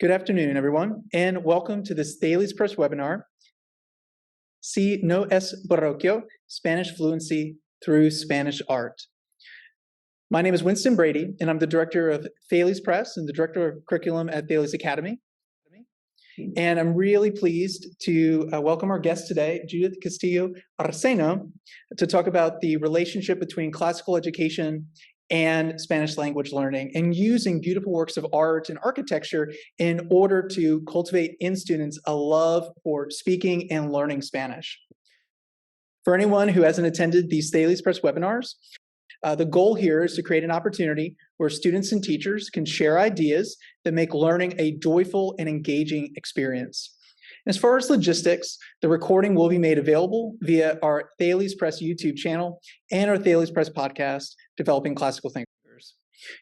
Good afternoon, everyone, and welcome to this Thales Press webinar, Si No Es Barroco, Spanish Fluency Through Spanish Art. My name is Winston Brady, and I'm the director of Thales Press and the director of curriculum at Thales Academy. And I'm really pleased to welcome our guest today, Judith Castillo-Arzeno, to talk about the relationship between classical education and Spanish language learning, and using beautiful works of art and architecture in order to cultivate in students a love for speaking and learning Spanish. For anyone who hasn't attended these Thales Press webinars, the goal here is to create an opportunity where students and teachers can share ideas that make learning a joyful and engaging experience. As far as logistics, the recording will be made available via our Thales Press YouTube channel and our Thales Press podcast, Developing Classical Thinkers.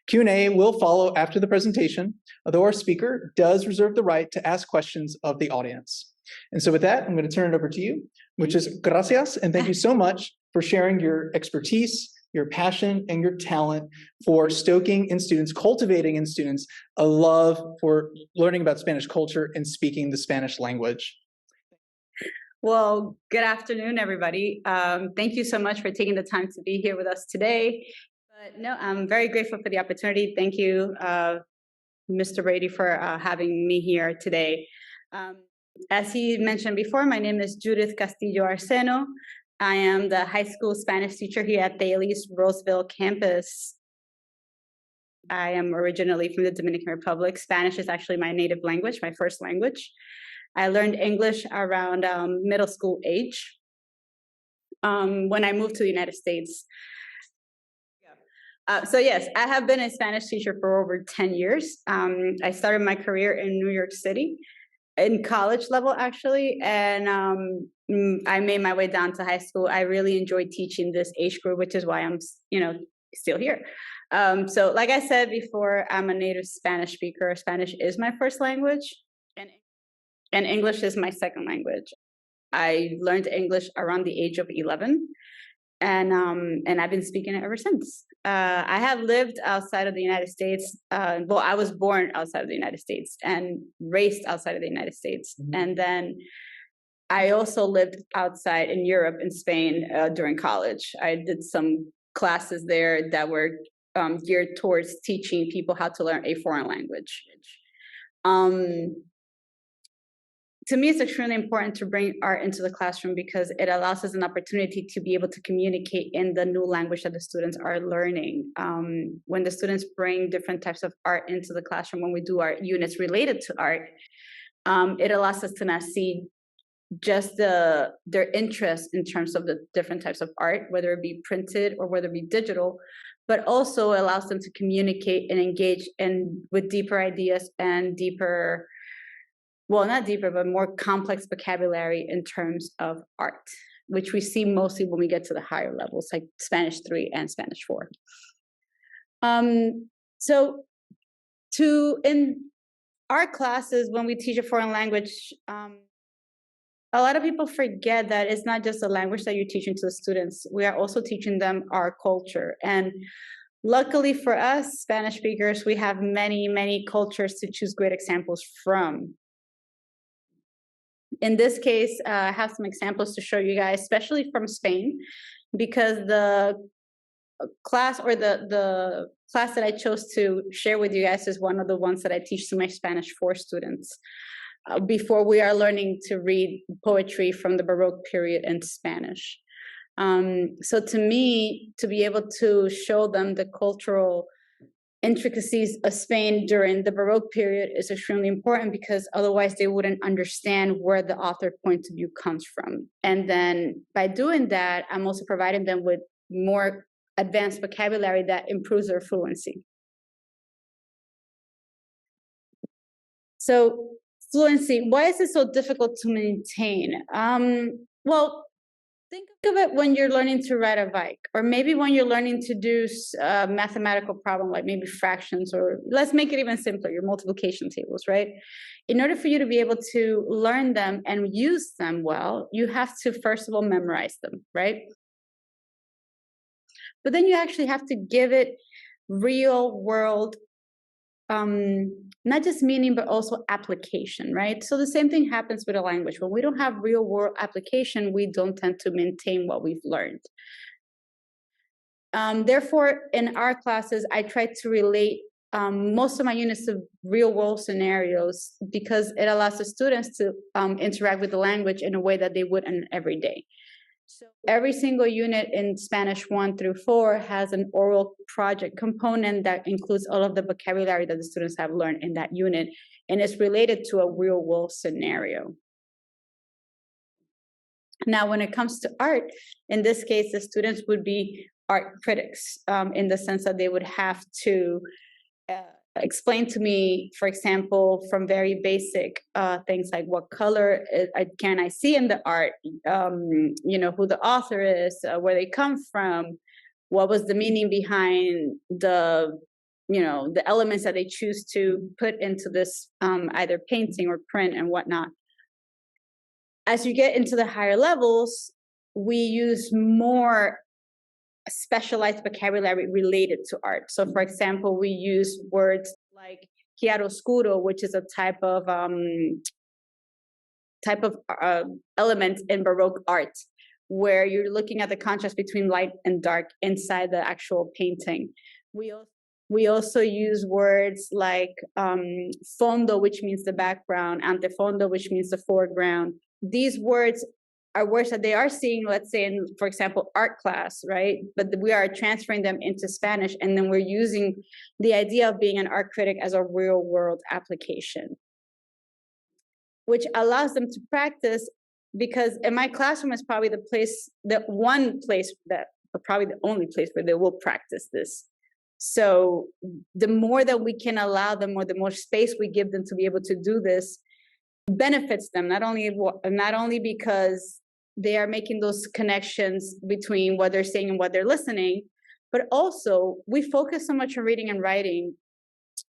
Q&A will follow after the presentation, although our speaker does reserve the right to ask questions of the audience. And so with that, I'm going to turn it over to you, which is gracias, and thank you so much for sharing your expertise, your passion, and your talent for stoking in students, cultivating in students a love for learning about Spanish culture and speaking the Spanish language. Well, good afternoon, everybody. Thank you so much for taking the time to be here with us today. But no, I'm very grateful for the opportunity. Thank you, Mr. Brady, for having me here today. As he mentioned before, my name is Judith Castillo-Arzeno. I am the high school Spanish teacher here at Thales Rolesville campus. I am originally from the Dominican Republic. Spanish is actually my native language, my first language. I learned English around middle school age when I moved to the United States. So yes, I have been a Spanish teacher for over 10 years. I started my career in New York City, in college level actually, and I made my way down to high school. I really enjoyed teaching this age group, which is why I'm, still here. So like I said before, I'm a native Spanish speaker. Spanish is my first language, and English is my second language. I learned English around the age of 11, and I've been speaking it ever since. I have lived outside of the United States. Well, I was born outside of the United States and raised outside of the United States. Mm-hmm. And then I also lived outside in Europe, in Spain, during college. I did some classes there that were geared towards teaching people how to learn a foreign language. To me, it's extremely important to bring art into the classroom because it allows us an opportunity to be able to communicate in the new language that the students are learning. When the students bring different types of art into the classroom, when we do our units related to art, it allows us to not see just their interest in terms of the different types of art, whether it be printed or whether it be digital, but also allows them to communicate and engage with deeper ideas and deeper, well, not deeper, but more complex vocabulary in terms of art, which we see mostly when we get to the higher levels, like Spanish 3 and Spanish 4. So in our classes, when we teach a foreign language, a lot of people forget that it's not just a language that you're teaching to the students. We are also teaching them our culture. And luckily for us, Spanish speakers, we have many, many cultures to choose great examples from. In this case, I have some examples to show you guys, especially from Spain, because the class or the class that I chose to share with you guys is one of the ones that I teach to my Spanish 4 students before we are learning to read poetry from the Baroque period in Spanish. So to me, to be able to show them the cultural intricacies of Spain during the Baroque period is extremely important because otherwise they wouldn't understand where the author point of view comes from. And then by doing that, I'm also providing them with more advanced vocabulary that improves their fluency. So fluency, why is it so difficult to maintain? Well, think of it when you're learning to ride a bike, or maybe when you're learning to do a mathematical problem, like maybe fractions, or let's make it even simpler, your multiplication tables, right? In order for you to be able to learn them and use them well, you have to, first of all, memorize them, right? But then you actually have to give it real world not just meaning, but also application, right? So the same thing happens with a language. When we don't have real world application, we don't tend to maintain what we've learned. Therefore, in our classes, I try to relate most of my units to real world scenarios because it allows the students to interact with the language in a way that they would in an everyday. So every single unit in Spanish 1 through 4 has an oral project component that includes all of the vocabulary that the students have learned in that unit, and it's related to a real world scenario. Now, when it comes to art, in this case, the students would be art critics in the sense that they would have to explain to me, for example, from very basic things like what color can I see in the art, you know, who the author is, where they come from, what was the meaning behind the, you know, the elements that they choose to put into this either painting or print and whatnot. As you get into the higher levels, we use more specialized vocabulary related to art. So, for example, we use words like chiaroscuro, which is a type of element in Baroque art, where you're looking at the contrast between light and dark inside the actual painting. We also use words like fondo, which means the background, antefondo, which means the foreground. These words are words that they are seeing, let's say, in, for example, art class, right? But we are transferring them into Spanish, and then we're using the idea of being an art critic as a real world application, which allows them to practice, because in my classroom is probably the only place where they will practice this. So the more that we can allow them, or the more space we give them to be able to do this, benefits them, not only because they are making those connections between what they're saying and what they're listening, but also we focus so much on reading and writing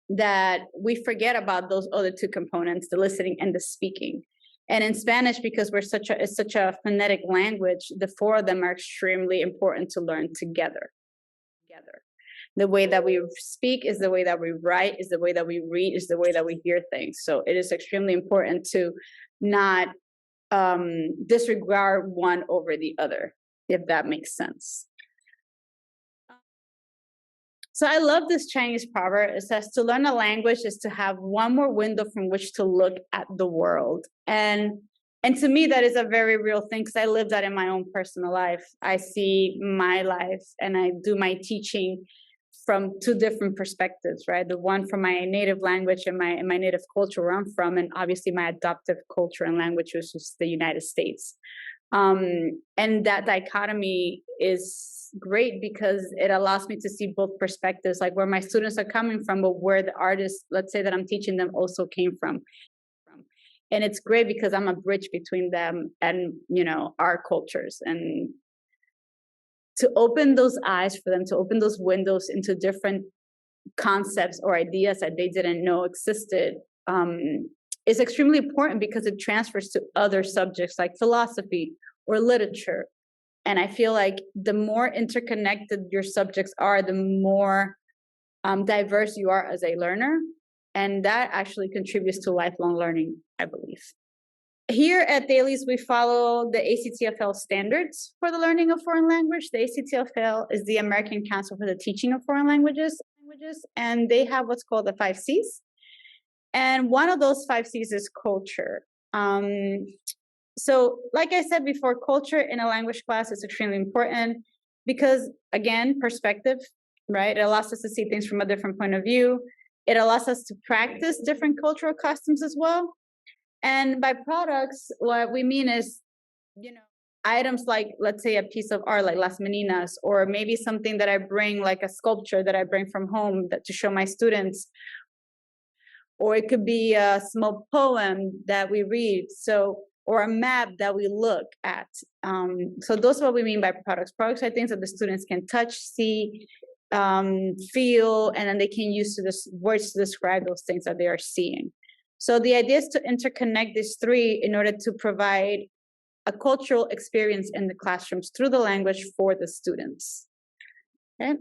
that we forget about those other two components, the listening and the speaking. And in Spanish, because it's such a phonetic language, the four of them are extremely important to learn together. The way that we speak is the way that we write, is the way that we read, is the way that we hear things. So it is extremely important to not disregard one over the other, if that makes sense. So I love this Chinese proverb. It says to learn a language is to have one more window from which to look at the world. And to me, that is a very real thing, because I live that in my own personal life. I see my life and I do my teaching from two different perspectives, right? The one from my native language and my native culture where I'm from, and obviously my adoptive culture and language, which is the United States. And that dichotomy is great because it allows me to see both perspectives, like where my students are coming from, but where the artists, let's say, that I'm teaching them also came from. And it's great because I'm a bridge between them and, you know, our cultures. And to open those eyes for them, to open those windows into different concepts or ideas that they didn't know existed, is extremely important because it transfers to other subjects like philosophy or literature. And I feel like the more interconnected your subjects are, the more diverse you are as a learner. And that actually contributes to lifelong learning, I believe. Here at Thales, we follow the ACTFL standards for the learning of foreign language. The ACTFL is the American Council for the Teaching of Foreign Languages, and they have what's called the 5 C's. And one of those 5 C's is culture. So like I said before, culture in a language class is extremely important because, again, perspective, right? It allows us to see things from a different point of view. It allows us to practice different cultural customs as well. And by products, what we mean is, you know, items like, let's say, a piece of art like Las Meninas, or maybe something that I bring, like a sculpture that I bring from home to show my students. Or it could be a small poem that we read, or a map that we look at. So those are what we mean by products. Products are things that the students can touch, see, feel, and then they can use words to describe those things that they are seeing. So the idea is to interconnect these three in order to provide a cultural experience in the classrooms through the language for the students. Okay.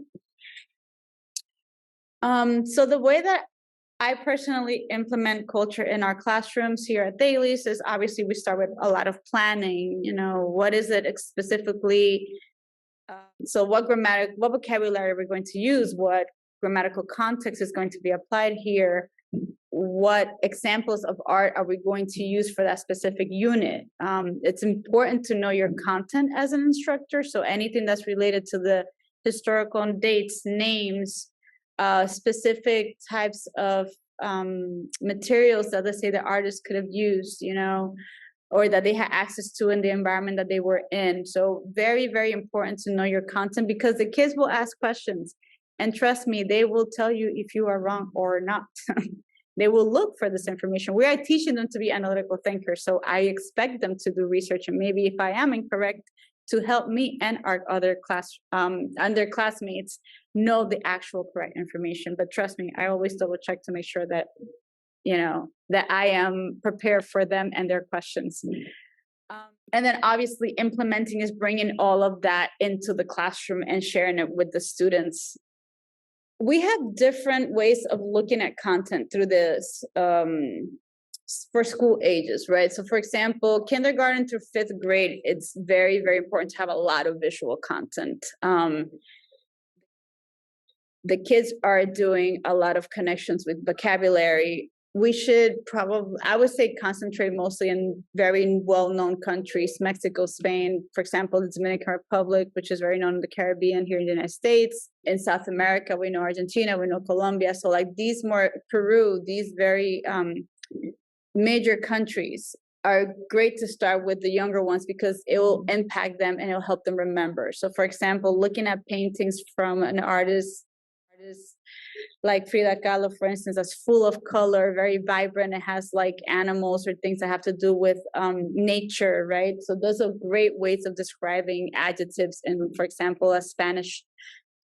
So the way that I personally implement culture in our classrooms here at Thales. Is obviously we start with a lot of planning. What is it specifically? So what vocabulary are we going to use? What grammatical context is going to be applied here? What examples of art are we going to use for that specific unit? It's important to know your content as an instructor. So anything that's related to the historical dates, names, specific types of materials that, let's say, the artist could have used, or that they had access to in the environment that they were in. So very, very important to know your content, because the kids will ask questions. And trust me, they will tell you if you are wrong or not. They will look for this information. We are teaching them to be analytical thinkers. So I expect them to do research. And maybe if I am incorrect, to help me and our other classmates know the actual correct information. But trust me, I always double check to make sure that, that I am prepared for them and their questions. And then obviously implementing is bringing all of that into the classroom and sharing it with the students. We have different ways of looking at content through this for school ages, right? So for example, kindergarten through 5th grade, it's very, very important to have a lot of visual content. The kids are doing a lot of connections with vocabulary. We should probably, I would say, concentrate mostly in very well-known countries, Mexico, Spain, for example, the Dominican Republic, which is very known in the Caribbean, here in the United States. In South America, we know Argentina, we know Colombia. So like these more, Peru, these very major countries are great to start with the younger ones, because it will impact them and it'll help them remember. So for example, looking at paintings from an artist like Frida Kahlo, for instance, that's full of color, very vibrant. It has like animals or things that have to do with nature, right? So those are great ways of describing adjectives in, for example, a Spanish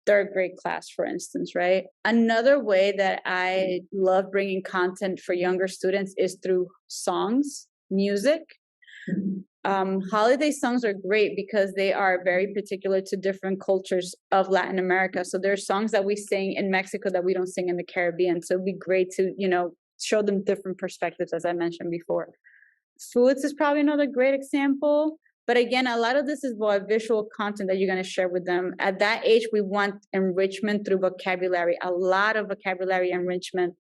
3rd grade class, for instance, right? Another way that I love bringing content for younger students is through songs, music. Holiday songs are great because they are very particular to different cultures of Latin America. So there are songs that we sing in Mexico that we don't sing in the Caribbean. So it'd be great to, show them different perspectives, as I mentioned before. Foods is probably another great example. But again, a lot of this is about visual content that you're going to share with them. At that age, we want enrichment through vocabulary, a lot of vocabulary enrichment.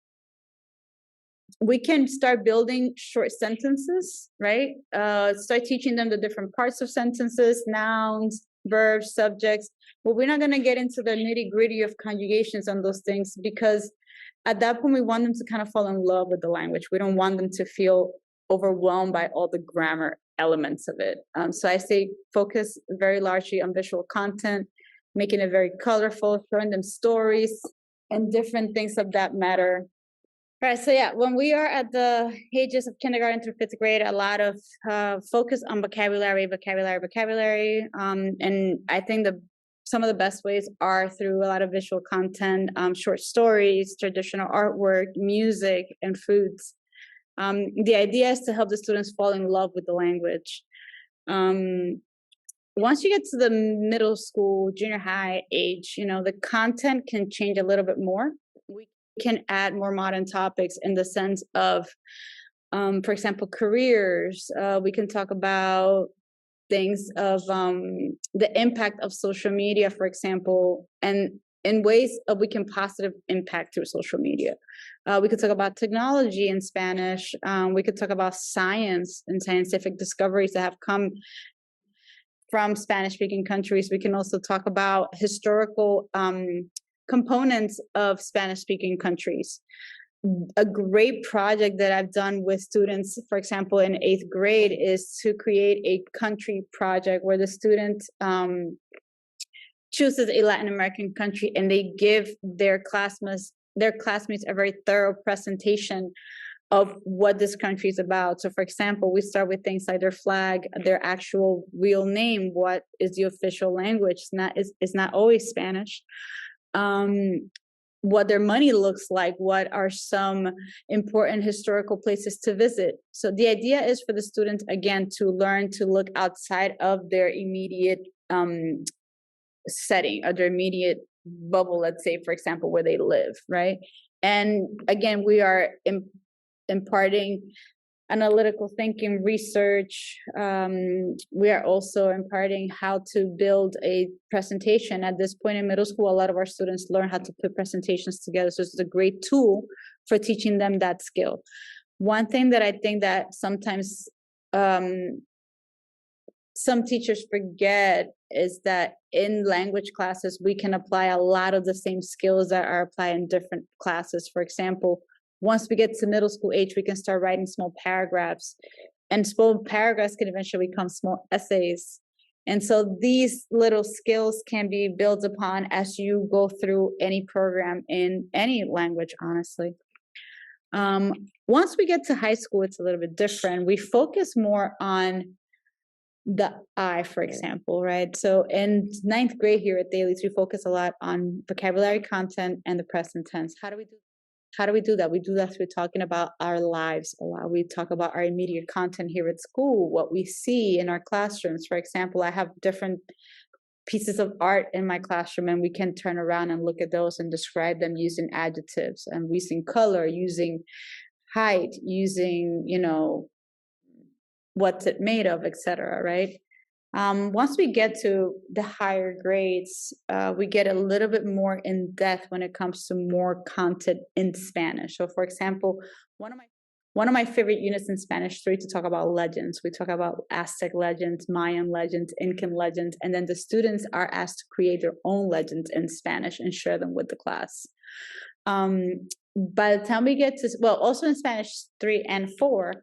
We can start building short sentences, right? Start teaching them the different parts of sentences, nouns, verbs, subjects. But we're not going to get into the nitty-gritty of conjugations and those things, because at that point, we want them to kind of fall in love with the language. We don't want them to feel overwhelmed by all the grammar elements of it. So I say focus very largely on visual content, making it very colorful, showing them stories and different things of that matter. All right, so yeah, when we are at the ages of kindergarten through 5th grade, a lot of focus on vocabulary. And I think some of the best ways are through a lot of visual content, short stories, traditional artwork, music, and foods. The idea is to help the students fall in love with the language. Once you get to the middle school, junior high age, the content can change a little bit more. We can add more modern topics in the sense of, for example, careers. We can talk about things of the impact of social media, for example, and in ways of we can positive impact through social media. We could talk about technology in Spanish. We could talk about science and scientific discoveries that have come from Spanish-speaking countries. We can also talk about historical components of Spanish-speaking countries. A great project that I've done with students, for example, in 8th grade, is to create a country project where the student chooses a Latin American country and they give their classmates a very thorough presentation of what this country is about. So for example, we start with things like their flag, their actual real name, what is the official language. It's not always Spanish. What their money looks like, what are some important historical places to visit. So the idea is for the students, again, to learn to look outside of their immediate setting or their immediate bubble, let's say, for example, where they live, right? And again, we are imparting analytical thinking, research. We are also imparting how to build a presentation. At this point in middle school, a lot of our students learn how to put presentations together. So it's a great tool for teaching them that skill. One thing that I think that sometimes some teachers forget is that in language classes, we can apply a lot of the same skills that are applied in different classes. For example, once we get to middle school age, we can start writing small paragraphs, and small paragraphs can eventually become small essays. And so these little skills can be built upon as you go through any program in any language, honestly. Once we get to high school, it's a little bit different. We focus more on the I, for example, right? So in ninth grade here at Thales, we focus a lot on vocabulary content and the present tense. How do we do that? We do that through talking about our lives a lot. We talk about our immediate content here at school, what we see in our classrooms. For example, I have different pieces of art in my classroom, and we can turn around and look at those and describe them using adjectives and using color, using height, using, what's it made of, etc. Right? Once we get to the higher grades, we get a little bit more in depth when it comes to more content in Spanish. So, for example, one of my favorite units in Spanish 3 to talk about legends. We talk about Aztec legends, Mayan legends, Incan legends, and then the students are asked to create their own legends in Spanish and share them with the class. By the time we get to, also in Spanish 3 and 4,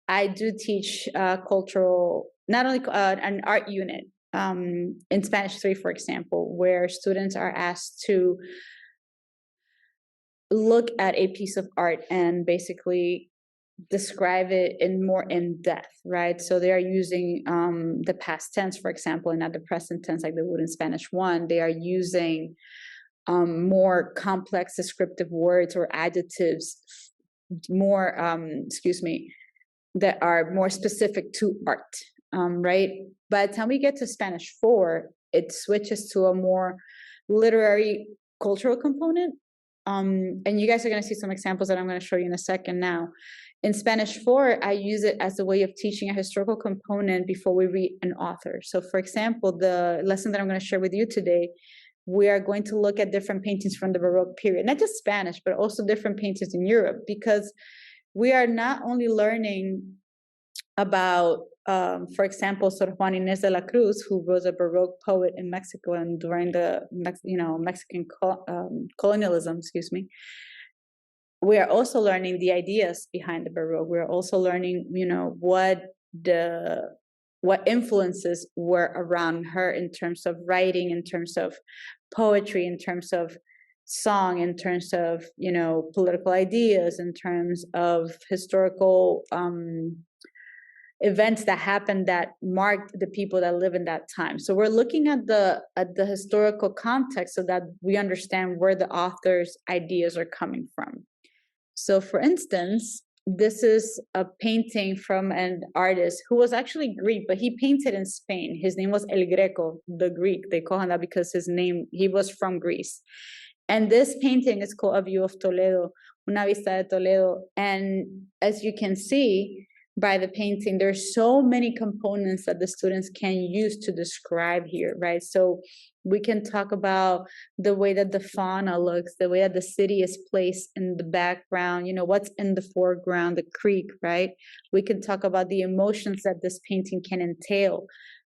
I do teach cultural, not only an art unit in Spanish 3, for example, where students are asked to look at a piece of art and basically describe it in depth, right? So they are using the past tense, for example, and not the present tense like they would in Spanish 1. They are using more complex descriptive words or adjectives, more, that are more specific to art, right? By the time we get to Spanish 4, it switches to a more literary cultural component. And you guys are going to see some examples that I'm going to show you in a second now. In Spanish 4, I use it as a way of teaching a historical component before we read an author. So for example, the lesson that I'm going to share with you today, we are going to look at different paintings from the Baroque period, not just Spanish, but also different paintings in Europe, because we are not only learning about, for example, Sor Juan Inés de la Cruz, who was a Baroque poet in Mexico and during the Mexican colonialism, we are also learning the ideas behind the Baroque. We are also learning, what influences were around her in terms of writing, in terms of poetry, in terms of song, in terms of political ideas, in terms of historical events that happened that marked the people that live in that time. So we're looking at the historical context so that we understand where the author's ideas are coming from. So for instance, this is a painting from an artist who was actually Greek, but he painted in Spain. His name was El Greco, the Greek. They call him that because he was from Greece. And this painting is called A View of Toledo, Una Vista de Toledo. And as you can see by the painting, there's so many components that the students can use to describe here, right? So we can talk about the way that the fauna looks, the way that the city is placed in the background, what's in the foreground, the creek, right? We can talk about the emotions that this painting can entail.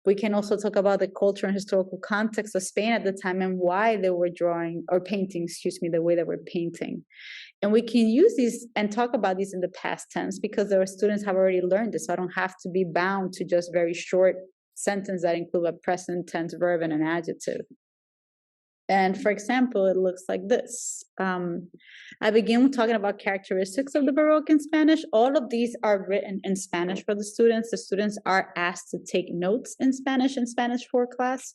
We can also talk about the culture and historical context of Spain at the time and why they were drawing or painting, the way that we're painting. And we can use these and talk about these in the past tense because our students have already learned this. So I don't have to be bound to just very short sentences that include a present tense verb and an adjective. And for example, it looks like this. I begin with talking about characteristics of the Baroque in Spanish. All of these are written in Spanish for the students. The students are asked to take notes in Spanish 4 class.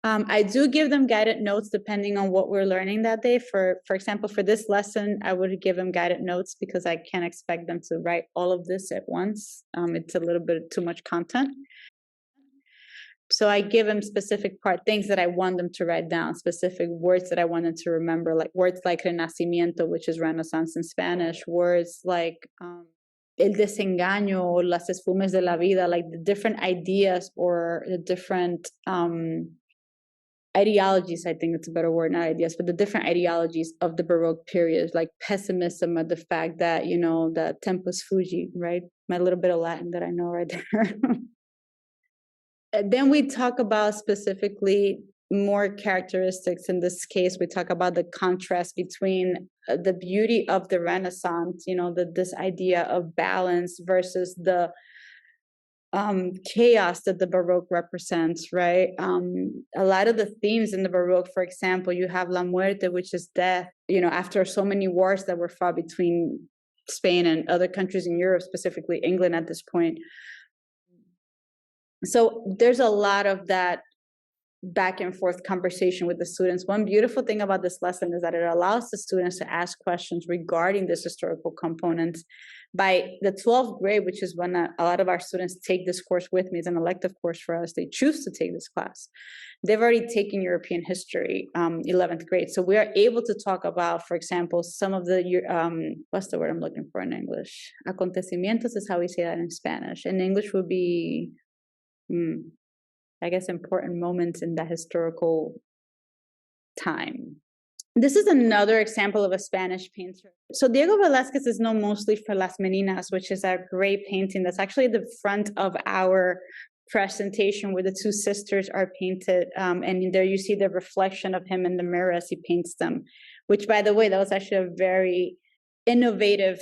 I do give them guided notes depending on what we're learning that day. For example, for this lesson, I would give them guided notes because I can't expect them to write all of this at once. It's a little bit too much content. So I give them specific things that I want them to write down, specific words that I want them to remember, like words like renacimiento, which is Renaissance in Spanish, words like el desengaño or las esfumes de la vida, like the different ideas or the different ideologies, I think it's a better word, not ideas, but the different ideologies of the Baroque period, like pessimism at the fact that, you know, the tempus fugit, right? My little bit of Latin that I know right there. And then we talk about specifically more characteristics. In this case, we talk about the contrast between the beauty of the Renaissance, you know, this idea of balance versus the chaos that the Baroque represents, right? A lot of the themes in the Baroque, for example, you have La Muerte, which is death, you know, after so many wars that were fought between Spain and other countries in Europe, specifically England at this point. So there's a lot of that back and forth conversation with the students. One beautiful thing about this lesson is that it allows the students to ask questions regarding this historical component. By the 12th grade, which is when a lot of our students take this course with me, it's an elective course for us, they choose to take this class. They've already taken European history, 11th grade. So we are able to talk about, for example, some of the, what's the word I'm looking for in English? Acontecimientos is how we say that in Spanish. In English would be, I guess, important moments in that historical time. This is another example of a Spanish painter. So Diego Velasquez is known mostly for Las Meninas, which is a great painting that's actually the front of our presentation where the two sisters are painted. And there you see the reflection of him in the mirror as he paints them, which, by the way, that was actually a very innovative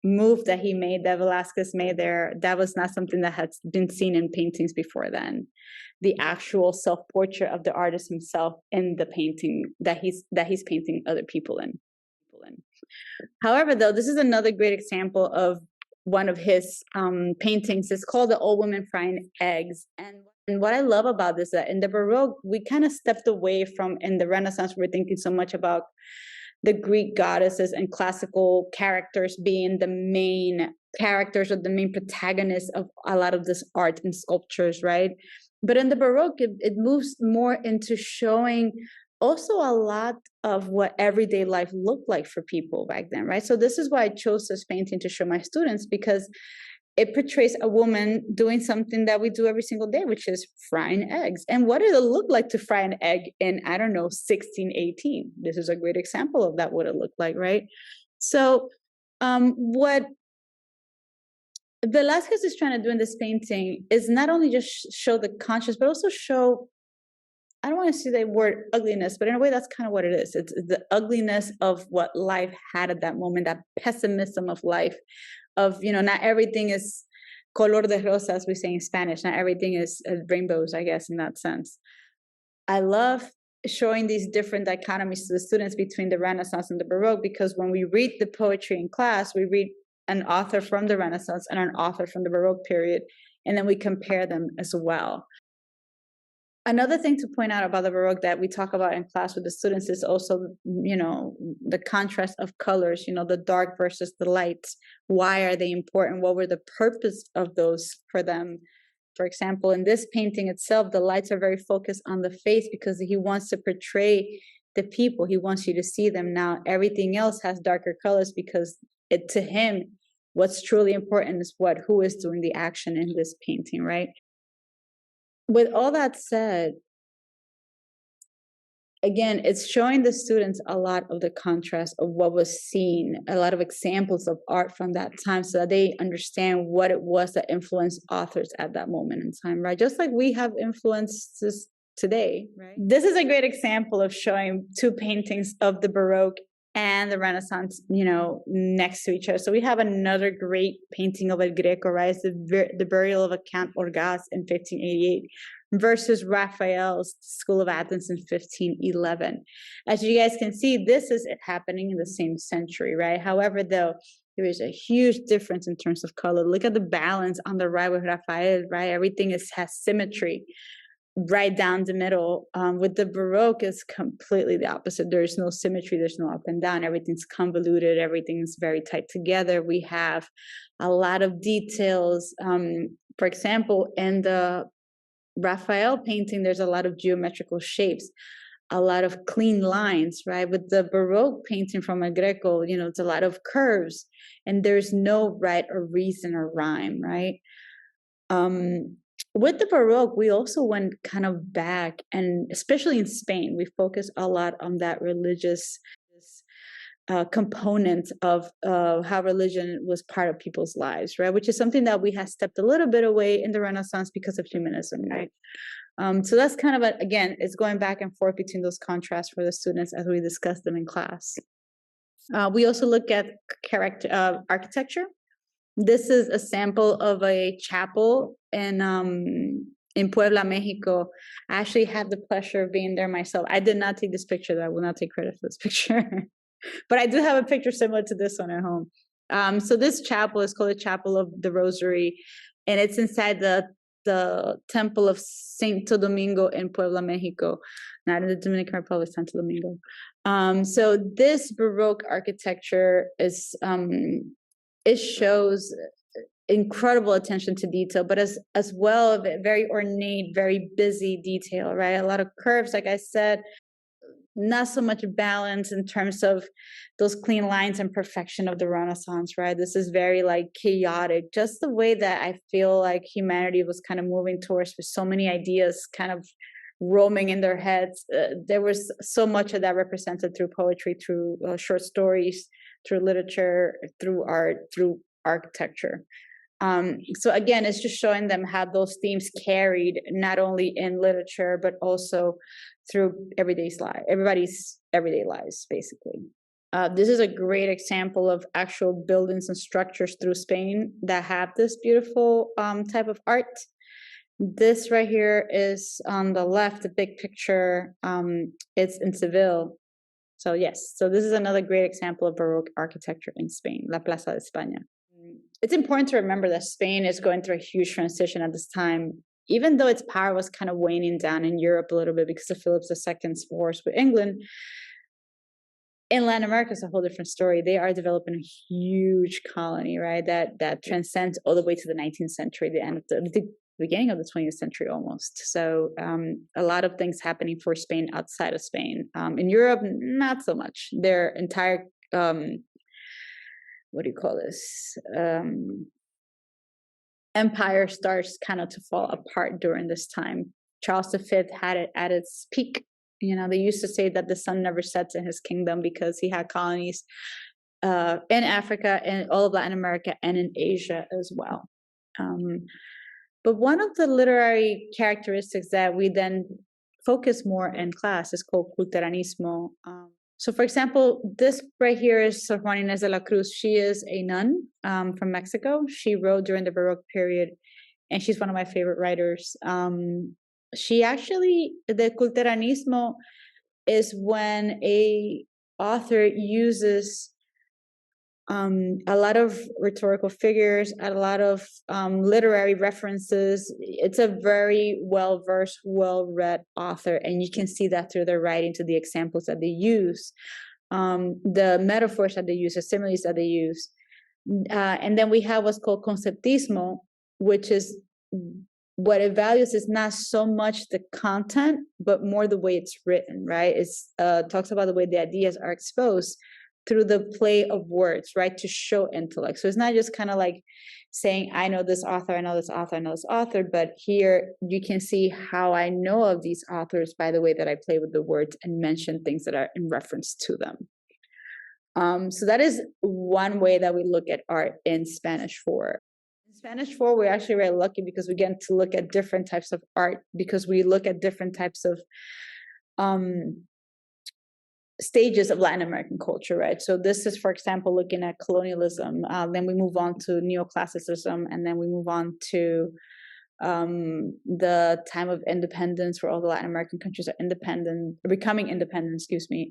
move that he made, that Velasquez made there. That was not something that had been seen in paintings before then. The actual self-portrait of the artist himself in the painting that he's painting other people in. However, though, this is another great example of one of his paintings. It's called The Old Woman Frying Eggs. And what I love about this is that in the Baroque, we kind of stepped away from, in the Renaissance, we're thinking so much about the Greek goddesses and classical characters being the main characters or the main protagonists of a lot of this art and sculptures, right? But in the Baroque, it moves more into showing also a lot of what everyday life looked like for people back then, right? So this is why I chose this painting to show my students, because it portrays a woman doing something that we do every single day, which is frying eggs. And what did it look like to fry an egg in, I don't know, 1618? This is a great example of that, what it looked like, right? So what Velasquez is trying to do in this painting is not only just show the conscious, but also show, I don't want to say the word ugliness, but in a way, that's kind of what it is. It's the ugliness of what life had at that moment, that pessimism of life, of, you know, not everything is color de rosa, as we say in Spanish. Not everything is rainbows, I guess, in that sense. I love showing these different dichotomies to the students between the Renaissance and the Baroque, because when we read the poetry in class, we read an author from the Renaissance and an author from the Baroque period, and then we compare them as well. Another thing to point out about the Baroque that we talk about in class with the students is also, you know, the contrast of colors, you know, the dark versus the light. Why are they important? What were the purpose of those for them? For example, in this painting itself, the lights are very focused on the face because he wants to portray the people. He wants you to see them. Now, everything else has darker colors because to him, what's truly important is who is doing the action in this painting, right? With all that said, again, it's showing the students a lot of the contrast of what was seen, a lot of examples of art from that time so that they understand what it was that influenced authors at that moment in time, right? Just like we have influences today, right? This is a great example of showing two paintings of the Baroque and the Renaissance, you know, next to each other. So we have another great painting of El Greco, right? It's the burial of a Count Orgaz in 1588 versus Raphael's School of Athens in 1511. As you guys can see, this is it happening in the same century, right? However, though, there is a huge difference in terms of color. Look at the balance on the right with Raphael, right? Everything has symmetry right down the middle. With the Baroque, is completely the opposite. There's no symmetry, there's no up and down, everything's convoluted, everything's very tight together. We have a lot of details. For example, in the Raphael painting, there's a lot of geometrical shapes, a lot of clean lines, right? With the Baroque painting from a Greco, it's a lot of curves, and there's no right or reason or rhyme, right? With the Baroque, we also went kind of back, and especially in Spain, we focused a lot on that religious component of how religion was part of people's lives, right? Which is something that we have stepped a little bit away in the Renaissance because of humanism, right? So that's kind of, again, it's going back and forth between those contrasts for the students as we discuss them in class. We also look at architecture. This is a sample of a chapel in Puebla, Mexico. I actually had the pleasure of being there myself. I did not take this picture, though. I will not take credit for this picture. But I do have a picture similar to this one at home. So this chapel is called the Chapel of the Rosary, and it's inside the Temple of Santo Domingo in Puebla, Mexico, not in the Dominican Republic, Santo Domingo. So this Baroque architecture is it shows incredible attention to detail, but as well, very ornate, very busy detail, right? A lot of curves, like I said, not so much balance in terms of those clean lines and perfection of the Renaissance, right? This is very chaotic, just the way that I feel like humanity was kind of moving towards, with so many ideas kind of roaming in their heads. There was so much of that represented through poetry, through short stories, through literature, through art, through architecture. So again, it's just showing them how those themes carried not only in literature, but also through everybody's everyday lives, basically. This is a great example of actual buildings and structures through Spain that have this beautiful type of art. This right here is on the left, the big picture. It's in Seville. So yes, so this is another great example of Baroque architecture in Spain, La Plaza de España. It's important to remember that Spain is going through a huge transition at this time, even though its power was kind of waning down in Europe a little bit because of Philip II's wars with England. In Latin America, it's a whole different story. They are developing a huge colony, right? That transcends all the way to the 19th century, the end of the beginning of the 20th century almost. So a lot of things happening for Spain outside of Spain. In Europe, not so much. Their entire what do you call this? Empire starts kind of to fall apart during this time. Charles V had it at its peak. They used to say that the sun never sets in his kingdom because he had colonies in Africa and all of Latin America and in Asia as well. But one of the literary characteristics that we then focus more in class is called culteranismo. So, for example, this right here is Sor Juana Inés de la Cruz. She is a nun from Mexico. She wrote during the Baroque period, and she's one of my favorite writers. She actually, the culteranismo is when a author uses a lot of rhetorical figures, a lot of literary references. It's a very well-versed, well-read author, and you can see that through their writing, to the examples that they use, the metaphors that they use, the similes that they use. And then we have what's called conceptismo, which is what it values is not so much the content, but more the way it's written, right? It talks about the way the ideas are exposed through the play of words, right, to show intellect. So it's not just kind of like saying, I know this author, I know this author, I know this author, but here you can see how I know of these authors by the way that I play with the words and mention things that are in reference to them. So that is one way that we look at art in Spanish 4. In Spanish 4, we're actually very lucky because we get to look at different types of art, because we look at different types of stages of Latin American culture, right? So this is, for example, looking at colonialism. Then we move on to neoclassicism, and then we move on to the time of independence, where all the Latin American countries are becoming independent,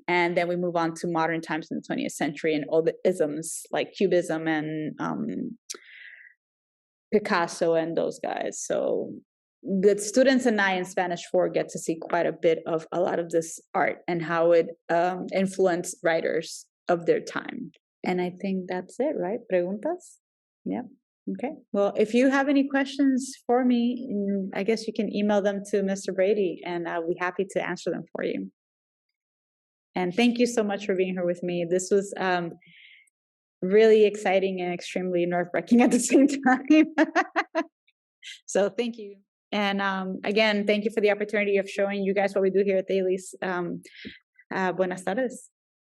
and then we move on to modern times in the 20th century and all the isms like Cubism and Picasso and those guys. So the students and I in Spanish 4 get to see quite a bit of a lot of this art and how it influenced writers of their time. And I think that's it, right? Preguntas? Yeah. Okay, well, if you have any questions for me, I guess you can email them to Mr. Brady and I'll be happy to answer them for you. And thank you so much for being here with me. This was really exciting and extremely nerve-wracking at the same time. So thank you. And again, thank you for the opportunity of showing you guys what we do here at Thales. Buenas tardes.